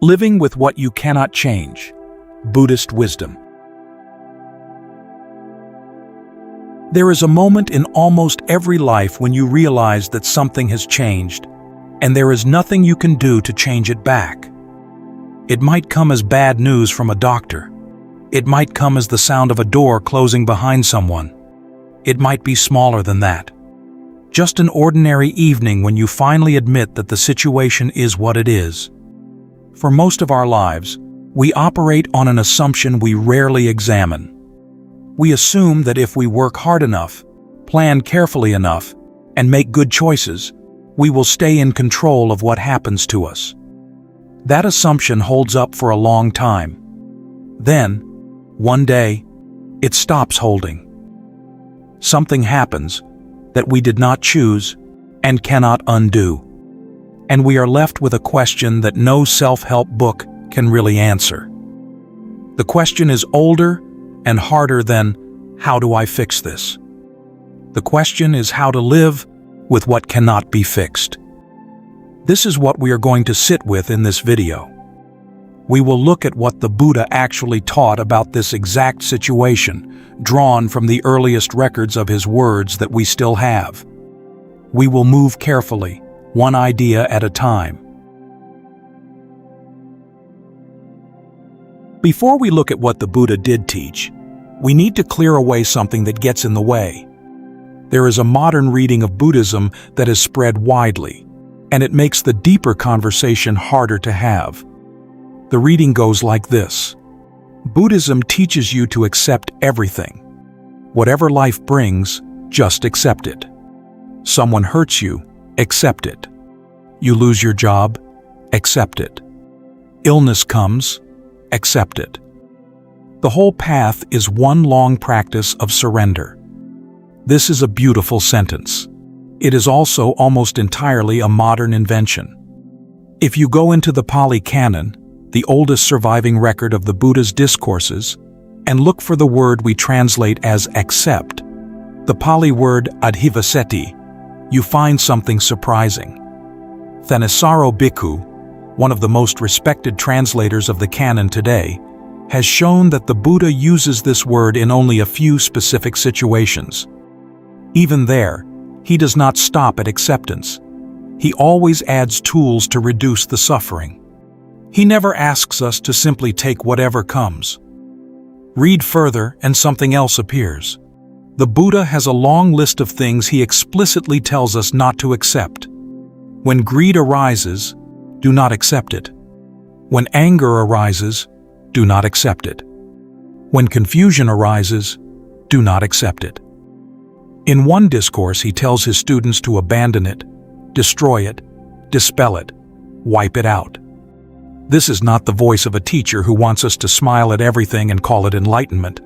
Living with what you cannot change. Buddhist wisdom. There is a moment in almost every life when you realize that something has changed, and there is nothing you can do to change it back. It might come as bad news from a doctor. It might come as the sound of a door closing behind someone. It might be smaller than that. Just an ordinary evening when you finally admit that the situation is what it is. For most of our lives, we operate on an assumption we rarely examine. We assume that if we work hard enough, plan carefully enough, and make good choices, we will stay in control of what happens to us. That assumption holds up for a long time. Then, one day, it stops holding. Something happens that we did not choose and cannot undo. And we are left with a question that no self-help book can really answer. The question is older and harder than, how do I fix this? The question is how to live with what cannot be fixed. This is what we are going to sit with in this video. We will look at what the Buddha actually taught about this exact situation, drawn from the earliest records of his words that we still have. We will move carefully, one idea at a time. Before we look at what the Buddha did teach, we need to clear away something that gets in the way. There is a modern reading of Buddhism that is spread widely, and it makes the deeper conversation harder to have. The reading goes like this: Buddhism teaches you to accept everything. Whatever life brings, just accept it. Someone hurts you, accept it. You lose your job, accept it. Illness comes, accept it. The whole path is one long practice of surrender. This is a beautiful sentence. It is also almost entirely a modern invention. If you go into the Pali Canon, the oldest surviving record of the Buddha's discourses, and look for the word we translate as accept, the Pali word adhivaseti, you find something surprising. Thanissaro Bhikkhu, one of the most respected translators of the canon today, has shown that the Buddha uses this word in only a few specific situations. Even there, he does not stop at acceptance. He always adds tools to reduce the suffering. He never asks us to simply take whatever comes. Read further and something else appears. The Buddha has a long list of things he explicitly tells us not to accept. When greed arises, do not accept it. When anger arises, do not accept it. When confusion arises, do not accept it. In one discourse, he tells his students to abandon it, destroy it, dispel it, wipe it out. This is not the voice of a teacher who wants us to smile at everything and call it enlightenment.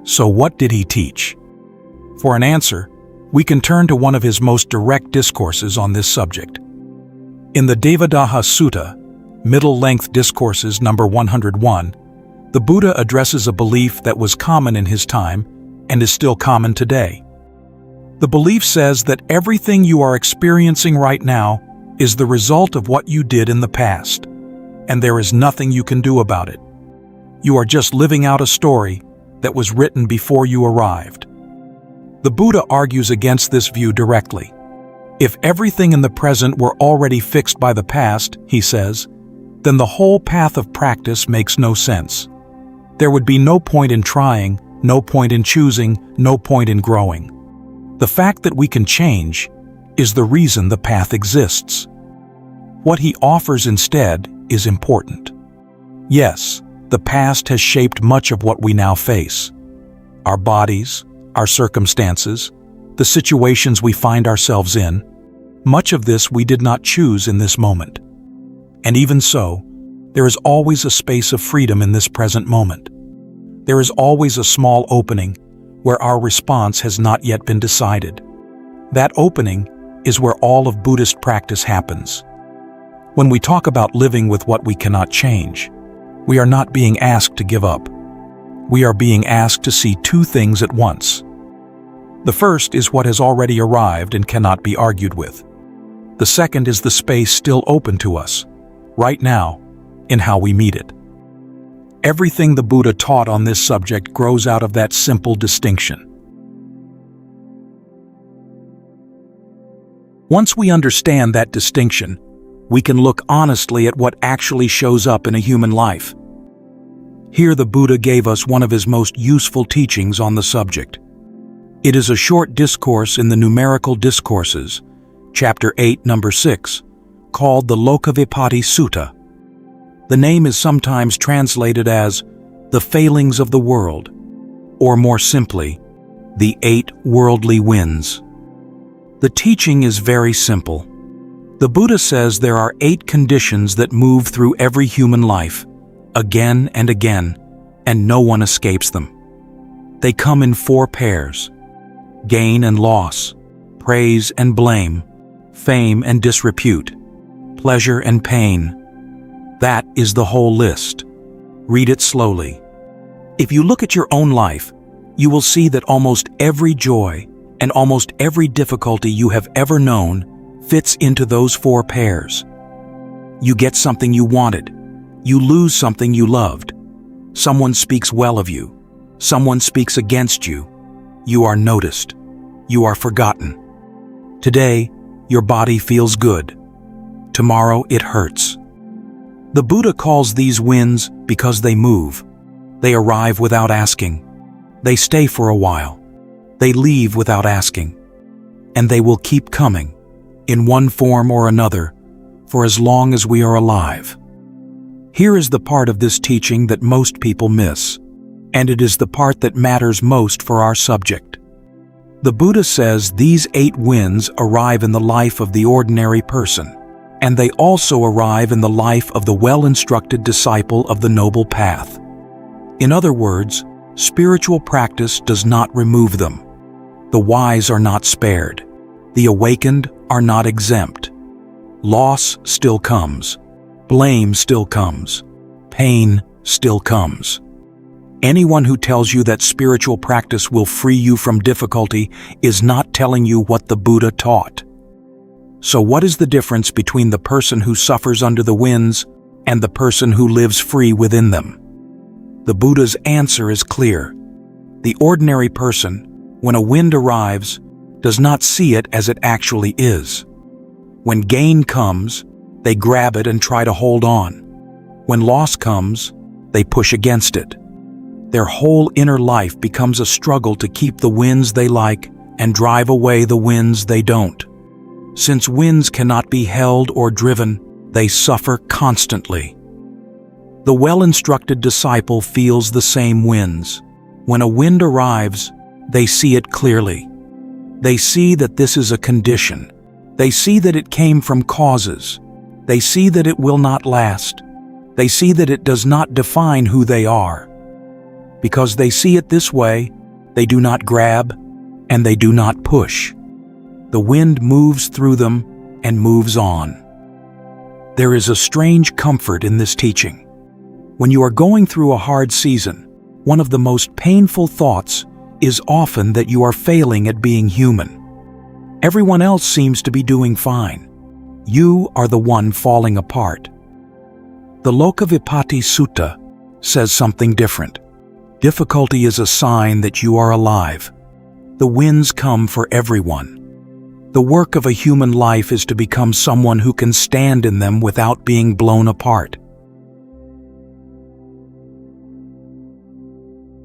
So what did he teach? For an answer, we can turn to one of his most direct discourses on this subject. In the Devadaha Sutta, middle-length discourses number 101, the Buddha addresses a belief that was common in his time and is still common today. The belief says that everything you are experiencing right now is the result of what you did in the past, and there is nothing you can do about it. You are just living out a story that was written before you arrived. The Buddha argues against this view directly. If everything in the present were already fixed by the past, he says, then the whole path of practice makes no sense. There would be no point in trying, no point in choosing, no point in growing. The fact that we can change is the reason the path exists. What he offers instead is important. Yes, the past has shaped much of what we now face. Our bodies, our circumstances, the situations we find ourselves in, much of this we did not choose in this moment. And even so, there is always a space of freedom in this present moment. There is always a small opening where our response has not yet been decided. That opening is where all of Buddhist practice happens. When we talk about living with what we cannot change, we are not being asked to give up. We are being asked to see two things at once. The first is what has already arrived and cannot be argued with. The second is the space still open to us, right now, in how we meet it. Everything the Buddha taught on this subject grows out of that simple distinction. Once we understand that distinction, we can look honestly at what actually shows up in a human life. Here the Buddha gave us one of his most useful teachings on the subject. It is a short discourse in the Numerical Discourses, chapter 8, number 6, called the Lokavipatti Sutta. The name is sometimes translated as the failings of the world, or more simply, the 8 worldly winds. The teaching is very simple. The Buddha says there are 8 conditions that move through every human life, again and again, and no one escapes them. They come in 4 pairs: gain and loss, praise and blame, fame and disrepute, pleasure and pain. That is the whole list. Read it slowly. If you look at your own life, you will see that almost every joy and almost every difficulty you have ever known fits into those 4 pairs. You get something you wanted. You lose something you loved. Someone speaks well of you. Someone speaks against you. You are noticed. You are forgotten. Today, your body feels good. Tomorrow it hurts. The Buddha calls these winds because they move. They arrive without asking. They stay for a while. They leave without asking. And they will keep coming, in one form or another, for as long as we are alive. Here is the part of this teaching that most people miss, and it is the part that matters most for our subject. The Buddha says these 8 winds arrive in the life of the ordinary person, and they also arrive in the life of the well-instructed disciple of the Noble Path. In other words, spiritual practice does not remove them. The wise are not spared. The awakened are not exempt. Loss still comes. Blame still comes. Pain still comes. Anyone who tells you that spiritual practice will free you from difficulty is not telling you what the Buddha taught. So what is the difference between the person who suffers under the winds and the person who lives free within them? The Buddha's answer is clear. The ordinary person, when a wind arrives, does not see it as it actually is. When gain comes, they grab it and try to hold on. When loss comes, they push against it. Their whole inner life becomes a struggle to keep the winds they like and drive away the winds they don't. Since winds cannot be held or driven, they suffer constantly. The well-instructed disciple feels the same winds. When a wind arrives, they see it clearly. They see that this is a condition. They see that it came from causes. They see that it will not last. They see that it does not define who they are. Because they see it this way, they do not grab and they do not push. The wind moves through them and moves on. There is a strange comfort in this teaching. When you are going through a hard season, one of the most painful thoughts is often that you are failing at being human. Everyone else seems to be doing fine. You are the one falling apart. The Lokavipatti Sutta says something different. Difficulty is a sign that you are alive. The winds come for everyone. The work of a human life is to become someone who can stand in them without being blown apart.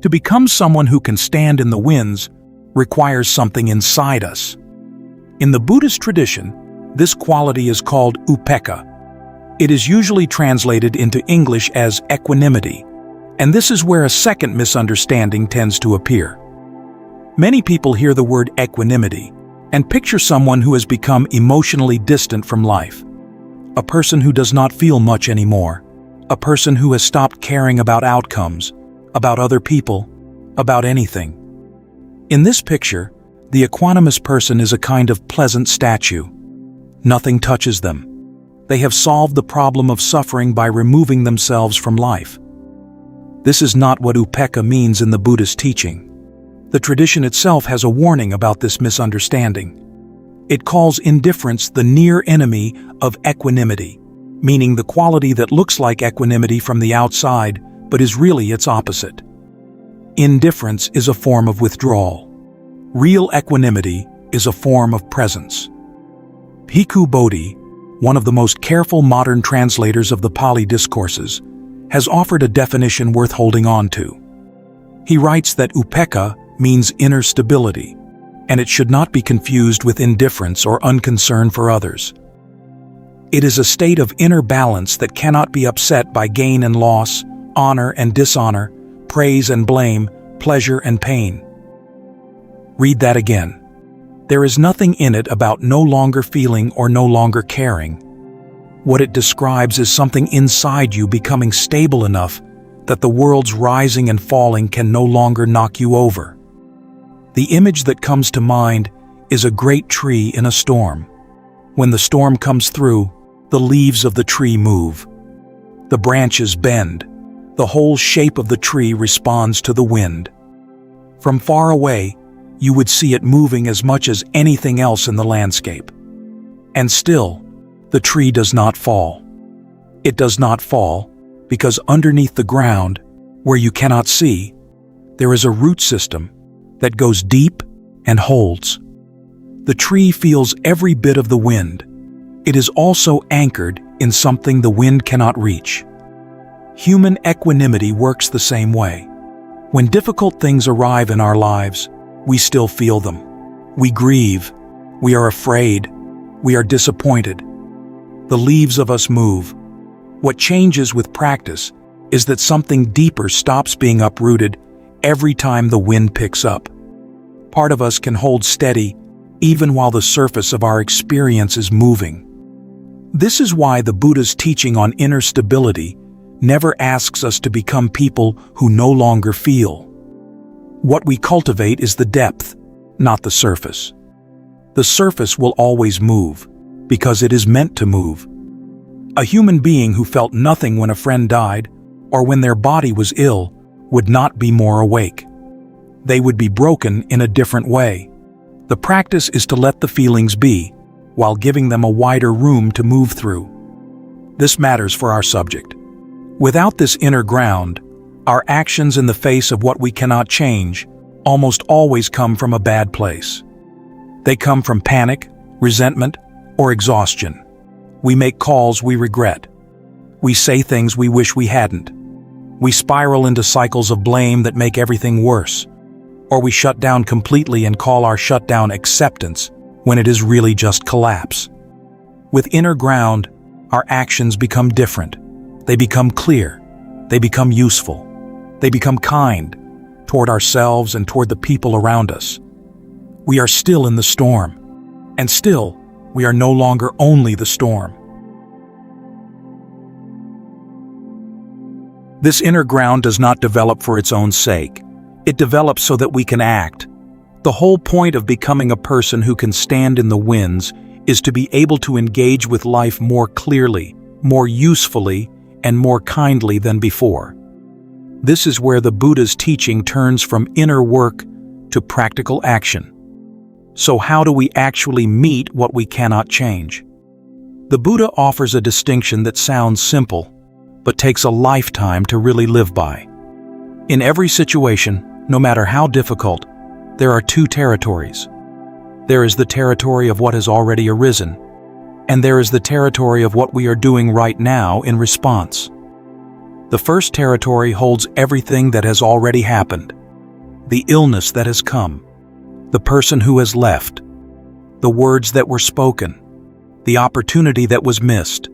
To become someone who can stand in the winds requires something inside us. In the Buddhist tradition, this quality is called upekkha. It is usually translated into English as equanimity, and this is where a second misunderstanding tends to appear. Many people hear the word equanimity and picture someone who has become emotionally distant from life, a person who does not feel much anymore, a person who has stopped caring about outcomes, about other people, about anything. In this picture, the equanimous person is a kind of pleasant statue. Nothing touches them. They have solved the problem of suffering by removing themselves from life. This is not what upekkha means in the Buddhist teaching. The tradition itself has a warning about this misunderstanding. It calls indifference the near enemy of equanimity, meaning the quality that looks like equanimity from the outside but is really its opposite. Indifference is a form of withdrawal. Real equanimity is a form of presence. Bhikkhu Bodhi, one of the most careful modern translators of the Pali discourses, has offered a definition worth holding on to. He writes that upekkha means inner stability, and it should not be confused with indifference or unconcern for others. It is a state of inner balance that cannot be upset by gain and loss, honor and dishonor, praise and blame, pleasure and pain. Read that again. There is nothing in it about no longer feeling or no longer caring. What it describes is something inside you becoming stable enough that the world's rising and falling can no longer knock you over. The image that comes to mind is a great tree in a storm. When the storm comes through, the leaves of the tree move. The branches bend. The whole shape of the tree responds to the wind. From far away, you would see it moving as much as anything else in the landscape. And still, the tree does not fall. It does not fall because underneath the ground, where you cannot see, there is a root system that goes deep and holds. The tree feels every bit of the wind. It is also anchored in something the wind cannot reach. Human equanimity works the same way. When difficult things arrive in our lives, we still feel them. We grieve. We are afraid. We are disappointed. The leaves of us move. What changes with practice is that something deeper stops being uprooted every time the wind picks up. Part of us can hold steady even while the surface of our experience is moving. This is why the Buddha's teaching on inner stability never asks us to become people who no longer feel. What we cultivate is the depth, not the surface. The surface will always move, because it is meant to move. A human being who felt nothing when a friend died, or when their body was ill, would not be more awake. They would be broken in a different way. The practice is to let the feelings be, while giving them a wider room to move through. This matters for our subject. Without this inner ground, our actions in the face of what we cannot change almost always come from a bad place. They come from panic, resentment, or exhaustion. We make calls we regret. We say things we wish we hadn't. We spiral into cycles of blame that make everything worse. Or we shut down completely and call our shutdown acceptance when it is really just collapse. With inner ground, our actions become different. They become clear. They become useful. They become kind toward ourselves and toward the people around us. We are still in the storm, and still, we are no longer only the storm. This inner ground does not develop for its own sake. It develops so that we can act. The whole point of becoming a person who can stand in the winds is to be able to engage with life more clearly, more usefully, and more kindly than before. This is where the Buddha's teaching turns from inner work to practical action. So how do we actually meet what we cannot change? The Buddha offers a distinction that sounds simple, but takes a lifetime to really live by. In every situation, no matter how difficult, there are two territories. There is the territory of what has already arisen, and there is the territory of what we are doing right now in response. The first territory holds everything that has already happened. The illness that has come, the person who has left, the words that were spoken, the opportunity that was missed,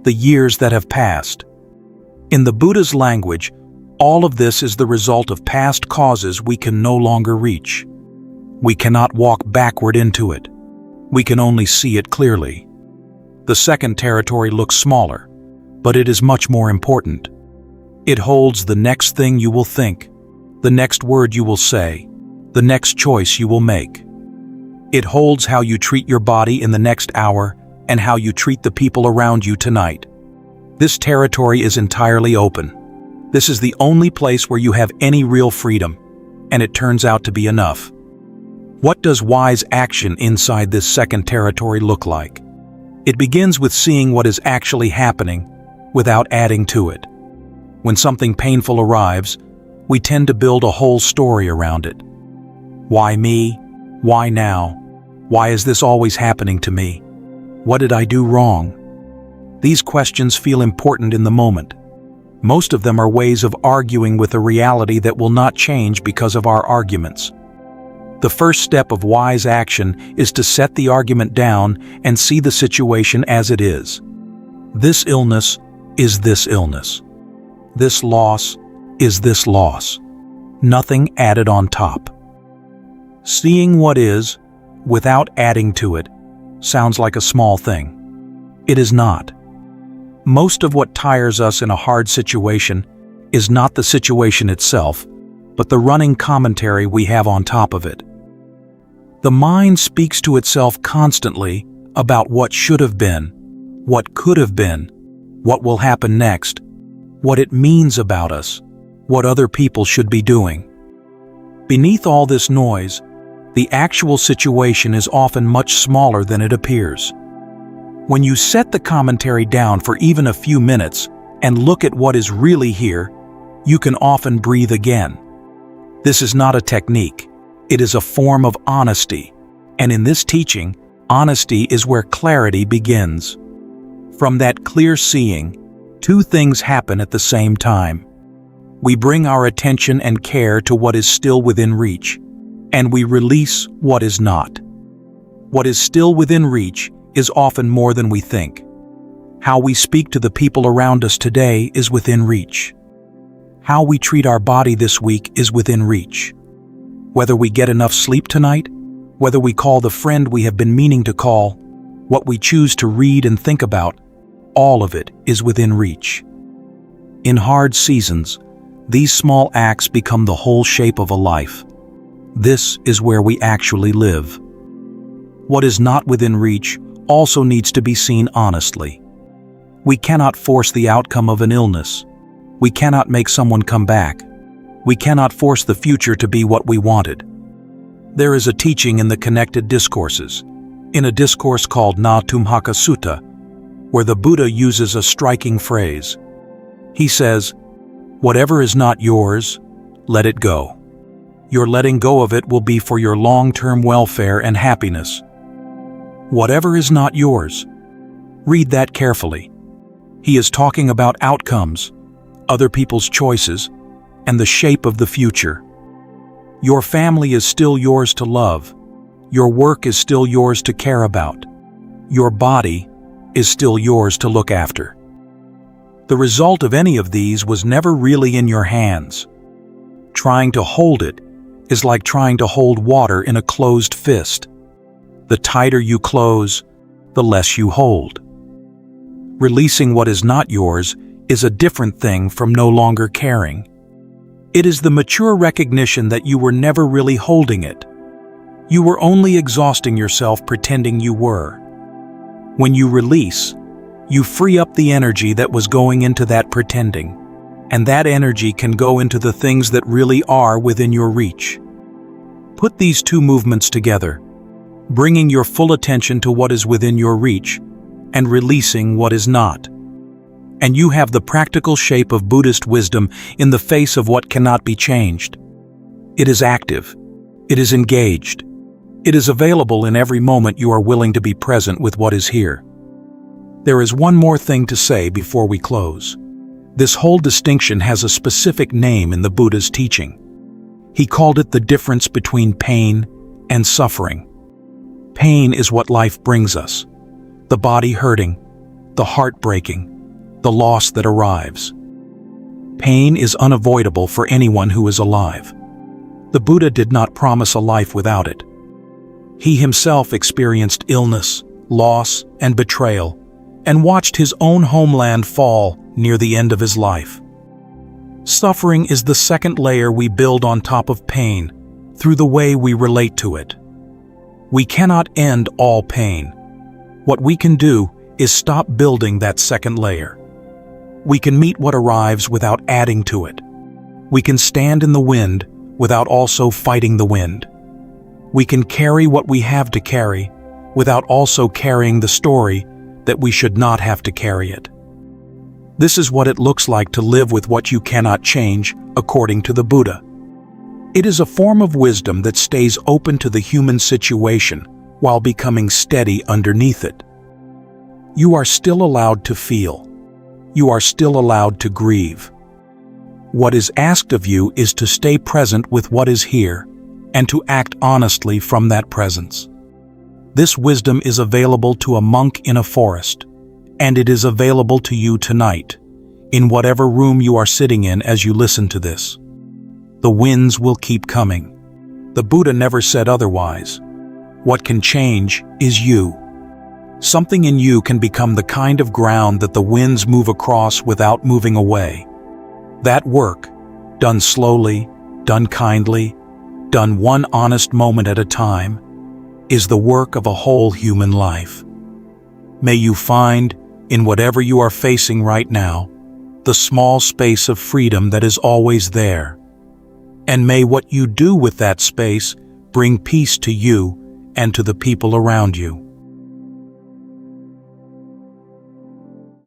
the years that have passed. In the Buddha's language, all of this is the result of past causes we can no longer reach. We cannot walk backward into it. We can only see it clearly. The second territory looks smaller, but it is much more important. It holds the next thing you will think, the next word you will say, the next choice you will make. It holds how you treat your body in the next hour and how you treat the people around you tonight. This territory is entirely open. This is the only place where you have any real freedom, and it turns out to be enough. What does wise action inside this second territory look like? It begins with seeing what is actually happening without adding to it. When something painful arrives, we tend to build a whole story around it. Why me? Why now? Why is this always happening to me? What did I do wrong? These questions feel important in the moment. Most of them are ways of arguing with a reality that will not change because of our arguments. The first step of wise action is to set the argument down and see the situation as it is. This illness is this illness. This loss is this loss. Nothing added on top. Seeing what is, without adding to it, sounds like a small thing. It is not. Most of what tires us in a hard situation is not the situation itself, but the running commentary we have on top of it. The mind speaks to itself constantly about what should have been, what could have been, what will happen next, what it means about us, what other people should be doing. Beneath all this noise, the actual situation is often much smaller than it appears. When you set the commentary down for even a few minutes and look at what is really here, you can often breathe again. This is not a technique. It is a form of honesty. And in this teaching, honesty is where clarity begins. From that clear seeing, two things happen at the same time. We bring our attention and care to what is still within reach, and we release what is not. What is still within reach is often more than we think. How we speak to the people around us today is within reach. How we treat our body this week is within reach. Whether we get enough sleep tonight, whether we call the friend we have been meaning to call, what we choose to read and think about, all of it is within reach. In hard seasons, these small acts become the whole shape of a life. This is where we actually live. What is not within reach also needs to be seen honestly. We cannot force the outcome of an illness. We cannot make someone come back. We cannot force the future to be what we wanted. There is a teaching in the connected discourses, in a discourse called Na Tumhaka Sutta, where the Buddha uses a striking phrase. He says, "Whatever is not yours, let it go. Your letting go of it will be for your long-term welfare and happiness." Whatever is not yours. Read that carefully. He is talking about outcomes, other people's choices, and the shape of the future. Your family is still yours to love. Your work is still yours to care about. Your body is still yours to look after. The result of any of these was never really in your hands. Trying to hold it is like trying to hold water in a closed fist. The tighter you close, the less you hold. Releasing what is not yours is a different thing from no longer caring. It is the mature recognition that you were never really holding it. You were only exhausting yourself pretending you were. When you release, you free up the energy that was going into that pretending, and that energy can go into the things that really are within your reach. Put these two movements together, bringing your full attention to what is within your reach and releasing what is not. And you have the practical shape of Buddhist wisdom in the face of what cannot be changed. It is active. It is engaged. It is available in every moment you are willing to be present with what is here. There is one more thing to say before we close. This whole distinction has a specific name in the Buddha's teaching. He called it the difference between pain and suffering. Pain is what life brings us. The body hurting, the heart breaking, the loss that arrives. Pain is unavoidable for anyone who is alive. The Buddha did not promise a life without it. He himself experienced illness, loss, and betrayal, and watched his own homeland fall near the end of his life. Suffering is the second layer we build on top of pain through the way we relate to it. We cannot end all pain. What we can do is stop building that second layer. We can meet what arrives without adding to it. We can stand in the wind without also fighting the wind. We can carry what we have to carry without also carrying the story that we should not have to carry it. This is what it looks like to live with what you cannot change, according to the Buddha. It is a form of wisdom that stays open to the human situation while becoming steady underneath it. You are still allowed to feel. You are still allowed to grieve. What is asked of you is to stay present with what is here and to act honestly from that presence. This wisdom is available to a monk in a forest, and it is available to you tonight, in whatever room you are sitting in as you listen to this. The winds will keep coming. The Buddha never said otherwise. What can change is you. Something in you can become the kind of ground that the winds move across without moving away. That work, done slowly, done kindly, done one honest moment at a time, is the work of a whole human life. May you find, in whatever you are facing right now, the small space of freedom that is always there. And may what you do with that space bring peace to you and to the people around you.